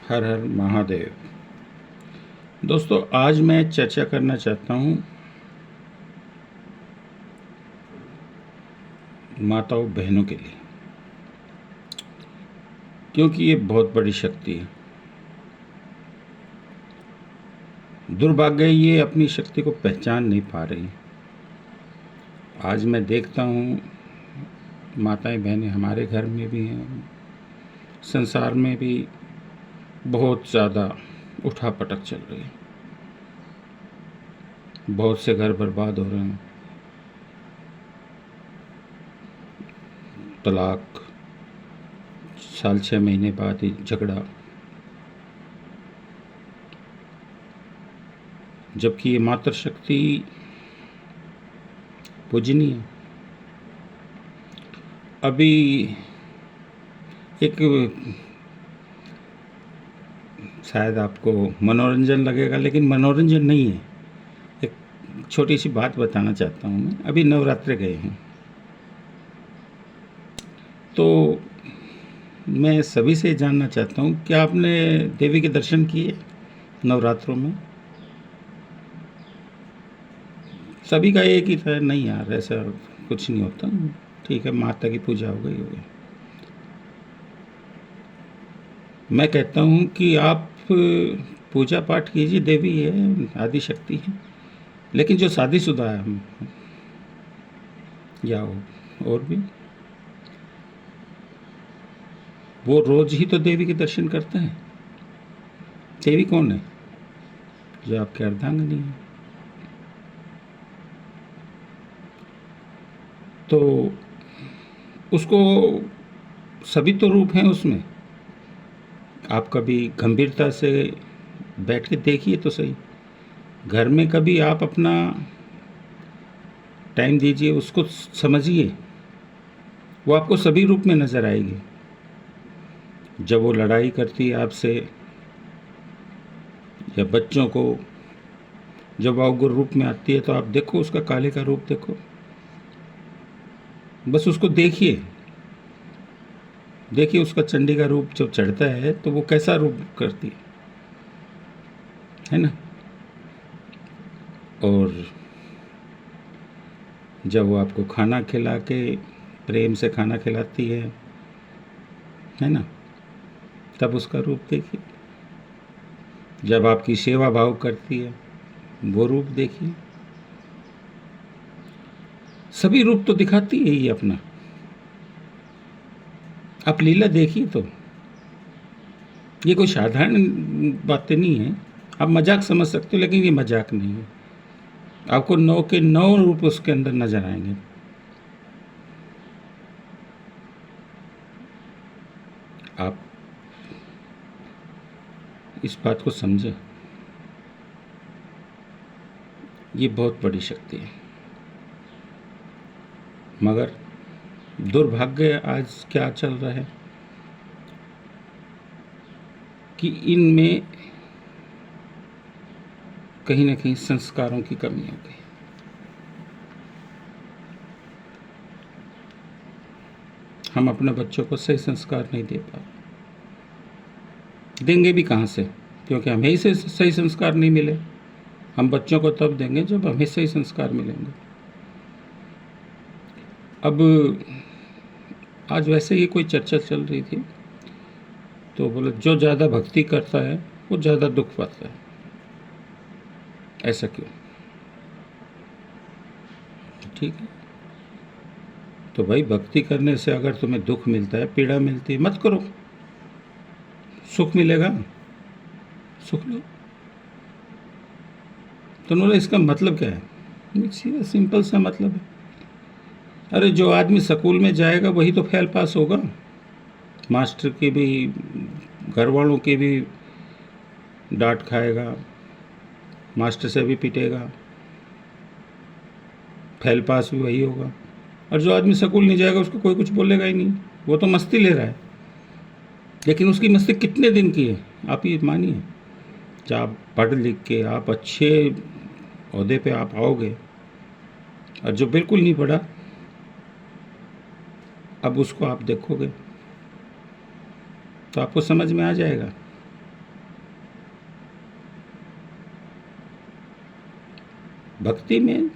हर हर महादेव। दोस्तों, आज मैं चर्चा करना चाहता हूँ माताओं बहनों के लिए, क्योंकि ये बहुत बड़ी शक्ति है। दुर्भाग्य ये अपनी शक्ति को पहचान नहीं पा रही। आज मैं देखता हूँ माताएं बहनें हमारे घर में भी हैं, संसार में भी बहुत ज़्यादा उठापटक चल रही है। बहुत से घर बर्बाद हो रहे हैं, तलाक, साल 6 महीने बाद ही झगड़ा, जबकि ये मातृशक्ति पूजनीय है। अभी एक शायद आपको मनोरंजन लगेगा, लेकिन मनोरंजन नहीं है। एक छोटी सी बात बताना चाहता हूँ। मैं अभी नवरात्रे गए हैं, तो मैं सभी से जानना चाहता हूँ, क्या आपने देवी के दर्शन किए नवरात्रों में? सभी का एक ही था, नहीं यार ऐसा कुछ नहीं होता, ठीक है माता की पूजा हो गई। मैं कहता हूँ कि आप पूजा पाठ कीजिए, देवी है, आदि शक्ति है, लेकिन जो शादीशुदा है या और भी, वो रोज ही तो देवी के दर्शन करते हैं। देवी कौन है? जो आपके अर्धांगिनी है। तो उसको सभी तो रूप हैं उसमें। आप कभी गंभीरता से बैठ के देखिए तो सही। घर में कभी आप अपना टाइम दीजिए, उसको समझिए, वो आपको सभी रूप में नज़र आएगी। जब वो लड़ाई करती है आपसे, या बच्चों को जब वो उग्र रूप में आती है, तो आप देखो उसका काले का रूप देखो, बस उसको देखिए। देखिए उसका चंडी का रूप जब चढ़ता है तो वो कैसा रूप करती है ना। और जब वो आपको खाना खिला के प्रेम से खाना खिलाती है ना, तब उसका रूप देखिए। जब आपकी सेवा भाव करती है, वो रूप देखिए। सभी रूप तो दिखाती है ये अपना। आप लीला देखिए, तो ये कोई साधारण बातें नहीं है। आप मजाक समझ सकते हो, लेकिन ये मजाक नहीं है। आपको 9 के 9 रूप उसके अंदर नजर आएंगे। आप इस बात को समझें, ये बहुत बड़ी शक्ति है। मगर दुर्भाग्य आज क्या चल रहा है कि इनमें कहीं ना कहीं संस्कारों की कमी हो गई। हम अपने बच्चों को सही संस्कार नहीं दे पा रहे। देंगे भी कहाँ से, क्योंकि हमें ही से सही संस्कार नहीं मिले। हम बच्चों को तब देंगे जब हमें सही संस्कार मिलेंगे। अब आज वैसे ही कोई चर्चा चल रही थी, तो बोले जो ज़्यादा भक्ति करता है वो ज़्यादा दुख पाता है। ऐसा क्यों? ठीक है, तो भाई भक्ति करने से अगर तुम्हें दुख मिलता है, पीड़ा मिलती है, मत करो। सुख मिलेगा, सुख लो। तो उन्होंने इसका मतलब क्या है? सीधा सिंपल सा मतलब है। अरे जो आदमी स्कूल में जाएगा वही तो फेल पास होगा। मास्टर की भी, घर वालों की भी डांट खाएगा, मास्टर से भी पिटेगा, फेल पास भी वही होगा। और जो आदमी स्कूल नहीं जाएगा उसको कोई कुछ बोलेगा ही नहीं, वो तो मस्ती ले रहा है। लेकिन उसकी मस्ती कितने दिन की है, आप ये मानिए। जब आप पढ़ लिख के आप अच्छे ओहदे पे आप आओगे, और जो बिल्कुल नहीं पढ़ा, अब उसको आप देखोगे तो आपको समझ में आ जाएगा भक्ति में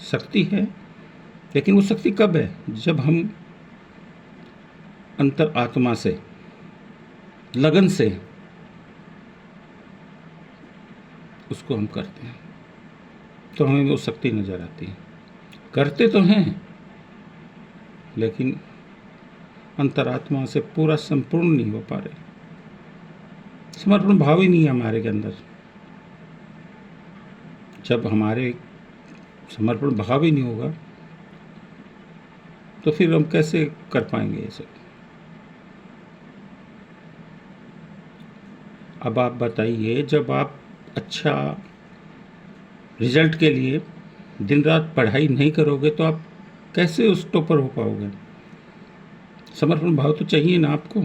शक्ति है, लेकिन वो शक्ति कब है? जब हम अंतर आत्मा से, लगन से उसको हम करते हैं, तो हमें वो शक्ति नजर आती है। करते तो हैं, लेकिन अंतरात्मा से पूरा संपूर्ण नहीं हो पा रहे। समर्पण भाव ही नहीं है हमारे के अंदर। जब हमारे समर्पण भाव ही नहीं होगा तो फिर हम कैसे कर पाएंगे ये सब? अब आप बताइए, जब आप अच्छा रिजल्ट के लिए दिन रात पढ़ाई नहीं करोगे तो आप कैसे उस टॉपर हो पाओगे? समर्पण भाव तो चाहिए ना आपको।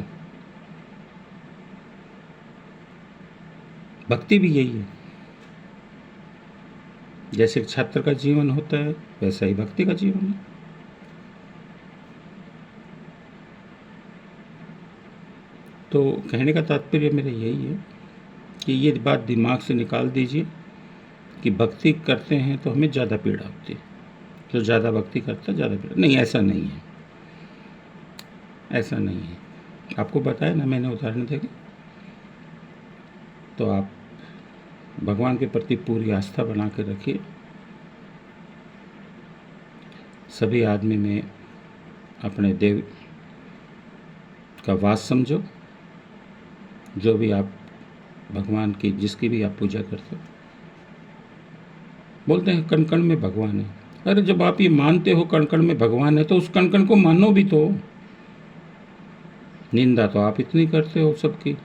भक्ति भी यही है। जैसे एक छात्र का जीवन होता है, वैसा ही भक्ति का जीवन है। तो कहने का तात्पर्य मेरा यही है कि ये बात दिमाग से निकाल दीजिए कि भक्ति करते हैं तो हमें ज़्यादा पीड़ा होती है, जो ज़्यादा भक्ति करता है ज़्यादा पीड़ा। नहीं, ऐसा नहीं है, ऐसा नहीं है। आपको बताया ना मैंने उदाहरण देके। तो आप भगवान के प्रति पूरी आस्था बना के रखिए। सभी आदमी में अपने देव का वास समझो। जो भी आप भगवान की, जिसकी भी आप पूजा करते हो, बोलते हैं कण कण में भगवान है। अरे जब आप ये मानते हो कण कण में भगवान है, तो उस कण कण को मानो भी तो। निंदा तो आप इतनी करते हो सबकी,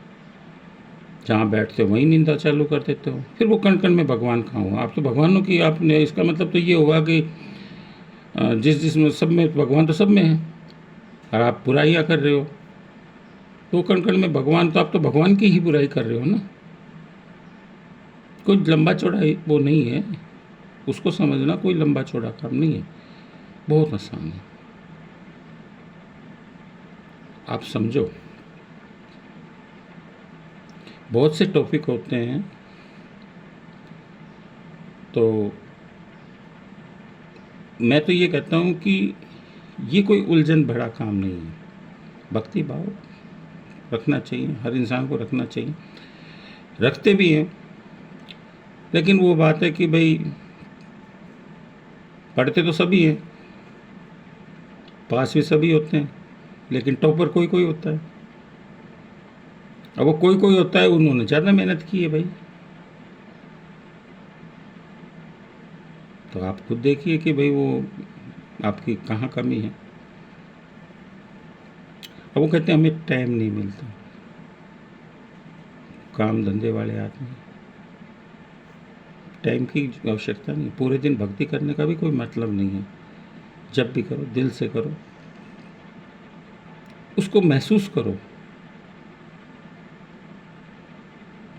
जहाँ बैठते हो वहीं निंदा चालू कर देते हो, फिर वो कण कण में भगवान कहाँ हो? आप तो भगवानों की आपने, इसका मतलब तो ये होगा कि जिस में सब में भगवान तो सब में है, और आप बुराइयाँ कर रहे हो तो कण कण में भगवान, तो आप तो भगवान की ही बुराई कर रहे हो ना। कोई लंबा चौड़ा वो नहीं है, उसको समझना कोई लंबा चौड़ा काम नहीं है, बहुत आसान है। आप समझो, बहुत से टॉपिक होते हैं, तो मैं तो ये कहता हूँ कि ये कोई उलझन भरा काम नहीं है। भक्ति भाव रखना चाहिए, हर इंसान को रखना चाहिए, रखते भी हैं। लेकिन वो बात है कि भाई पढ़ते तो सभी हैं, पास भी सभी होते हैं, लेकिन टॉपर कोई कोई होता है। अब वो कोई कोई होता है, उन्होंने ज़्यादा मेहनत की है भाई। तो आप खुद देखिए कि भाई वो आपकी कहाँ कमी है। अब वो कहते हैं हमें टाइम नहीं मिलता, काम धंधे वाले आदमी, टाइम की आवश्यकता नहीं। पूरे दिन भक्ति करने का भी कोई मतलब नहीं है। जब भी करो दिल से करो, उसको महसूस करो।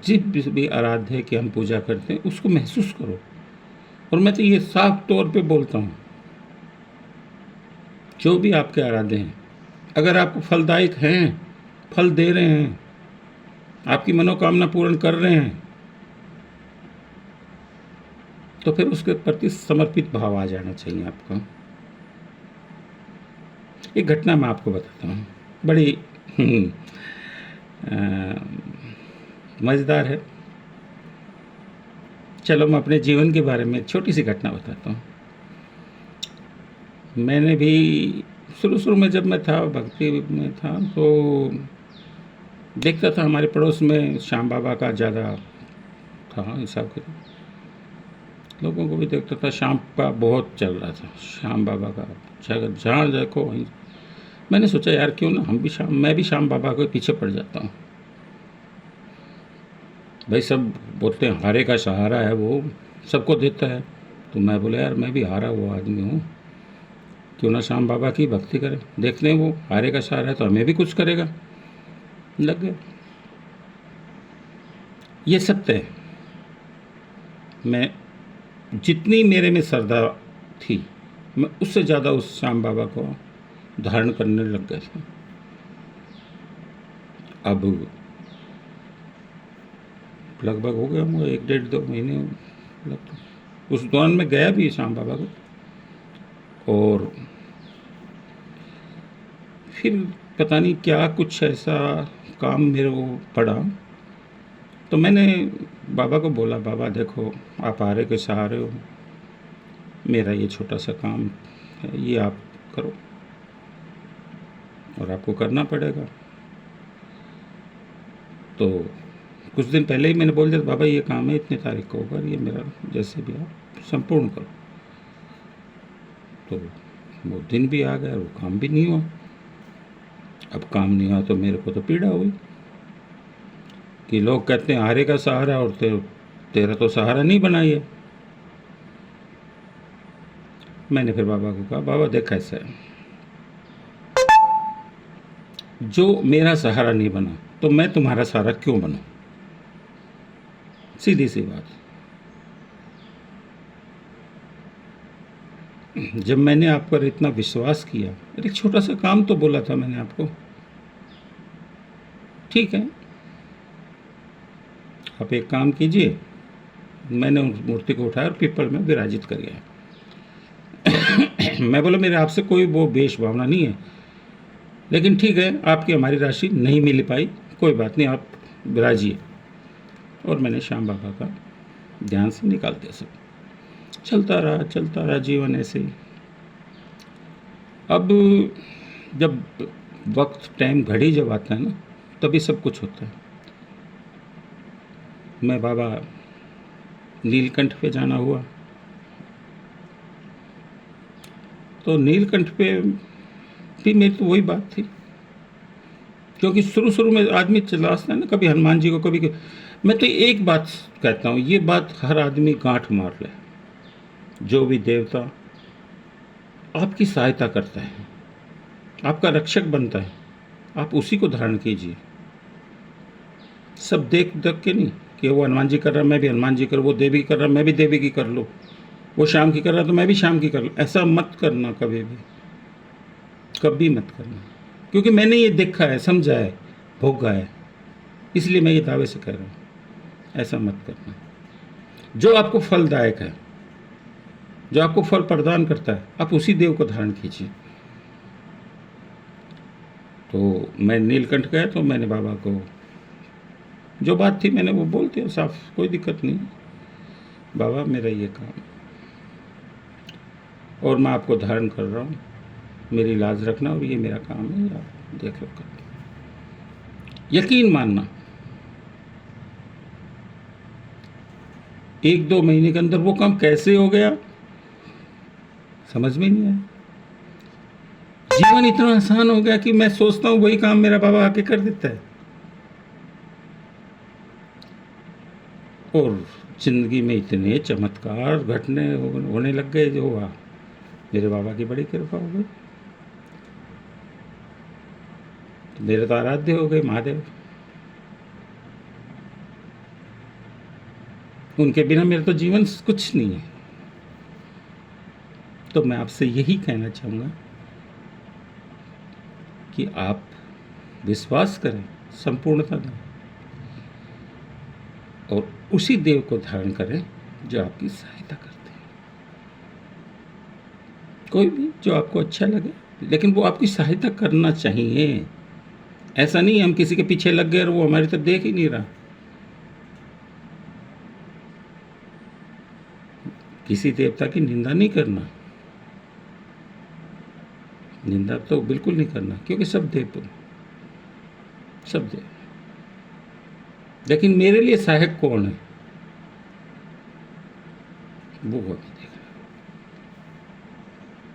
जिस भी आराध्य की हम पूजा करते हैं उसको महसूस करो। और मैं तो ये साफ तौर पे बोलता हूँ, जो भी आपके आराध्य हैं, अगर आपको फलदायक हैं, फल दे रहे हैं, आपकी मनोकामना पूर्ण कर रहे हैं, तो फिर उसके प्रति समर्पित भाव आ जाना चाहिए आपको। एक घटना मैं आपको बताता हूँ, बड़ी मज़ेदार है। चलो मैं अपने जीवन के बारे में छोटी सी घटना बताता हूँ। मैंने भी शुरू में जब मैं था, भक्ति में था, तो देखता था हमारे पड़ोस में श्याम बाबा का ज़्यादा था हिसाब के, लोगों को भी देखता था। श्याम का बहुत चल रहा था, श्याम बाबा का जहाँ देखो वहीं। मैंने सोचा यार क्यों ना मैं भी श्याम बाबा के पीछे पड़ जाता हूँ। भाई सब बोलते हैं हारे का सहारा है वो, सबको देता है। तो मैं बोला यार मैं भी हारा हुआ आदमी हूँ, क्यों ना श्याम बाबा की भक्ति करें, देखते हैं वो हारे का सहारा है तो हमें भी कुछ करेगा। लग गए। ये सत्य है। मैं जितनी मेरे में श्रद्धा थी, मैं उससे ज़्यादा उस श्याम बाबा को धारण करने लग गए थे। अब लगभग हो गया होगा 1-1.5-2 महीने लगभग। उस दौरान मैं गया भी श्याम बाबा को, और फिर पता नहीं क्या कुछ ऐसा काम मेरे को पड़ा, तो मैंने बाबा को बोला, बाबा देखो आप आरे के सहारे हो, मेरा ये छोटा सा काम है, ये आप करो और आपको करना पड़ेगा। तो कुछ दिन पहले ही मैंने बोल दिया, बाबा ये काम है, इतने तारीख को होगा, ये मेरा जैसे भी आप संपूर्ण करो। तो वो दिन भी आ गया, वो काम भी नहीं हुआ। अब काम नहीं हुआ तो मेरे को तो पीड़ा हुई कि लोग कहते हैं आरे का सहारा, और तेरा तो सहारा नहीं बना है। मैंने फिर बाबा को कहा, बाबा देख ऐसा है, जो मेरा सहारा नहीं बना तो मैं तुम्हारा सहारा क्यों बनूं? सीधी सी बात। जब मैंने आप पर इतना विश्वास किया, एक छोटा सा काम तो बोला था मैंने आपको, ठीक है आप एक काम कीजिए, मैंने उस मूर्ति को उठाया और पीपल में विराजित कर गया। मैं बोला मेरे आपसे कोई वो बेश भावना नहीं है, लेकिन ठीक है आपकी हमारी राशि नहीं मिल पाई, कोई बात नहीं, आप विराजिए। और मैंने श्याम बाबा का ध्यान से निकाल दिया सब। चलता रहा जीवन ऐसे ही। अब जब वक्त टाइम घड़ी जब आता है ना, तभी सब कुछ होता है। मैं बाबा नीलकंठ पे जाना हुआ, तो नीलकंठ पे भी मेरी तो वही बात थी, क्योंकि शुरू में आदमी चलाता है ना, कभी हनुमान जी को, कभी मैं तो एक बात कहता हूँ, ये बात हर आदमी गांठ मार ले, जो भी देवता आपकी सहायता करता है, आपका रक्षक बनता है, आप उसी को धारण कीजिए। सब देख के नहीं कि वो हनुमान जी कर रहा मैं भी हनुमान जी कर, वो देवी कर रहा मैं भी देवी की कर लो, वो शाम की कर रहा तो मैं भी शाम की कर लूँ। ऐसा मत करना, कभी मत करना, क्योंकि मैंने ये देखा है, समझा है, भोगा है, इसलिए मैं ये दावे से कह रहा हूँ, ऐसा मत करना। जो आपको फलदायक है, जो आपको फल प्रदान करता है, आप उसी देव को धारण कीजिए। तो मैं नीलकंठ गया, तो मैंने बाबा को जो बात थी मैंने वो बोल दिया साफ, कोई दिक्कत नहीं, बाबा मेरा ये काम और मैं आपको धारण कर रहा हूँ, मेरी लाज रखना और ये मेरा काम है, आप देख लो कर। यकीन मानना 1-2 महीने के अंदर वो काम कैसे हो गया समझ में नहीं आया। जीवन इतना आसान हो गया कि मैं सोचता हूँ वही काम मेरा बाबा आके कर देता है, और जिंदगी में इतने चमत्कार घटने होने लग गए, जो हुआ मेरे बाबा की बड़ी कृपा हो गई। तो मेरे तो आराध्य हो गए महादेव, उनके बिना मेरा तो जीवन कुछ नहीं है। तो मैं आपसे यही कहना चाहूँगा कि आप विश्वास करें, संपूर्णता दें और उसी देव को धारण करें जो आपकी सहायता करते हैं। कोई भी जो आपको अच्छा लगे, लेकिन वो आपकी सहायता करना चाहिए। ऐसा नहीं हम किसी के पीछे लग गए और वो हमारी तरफ देख ही नहीं रहा। किसी देवता की निंदा नहीं करना, निंदा तो बिल्कुल नहीं करना, क्योंकि सब देव, लेकिन मेरे लिए सहायक कौन है वो अभी देख रहा।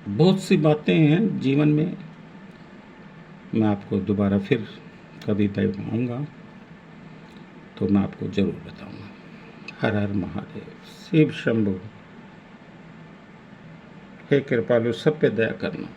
बहुत सी बातें हैं जीवन में, मैं आपको दोबारा फिर कभी आऊँगा तो मैं आपको जरूर बताऊंगा। हर हर महादेव, शिव शंभु। हे कृपालु, सब पे दया करना।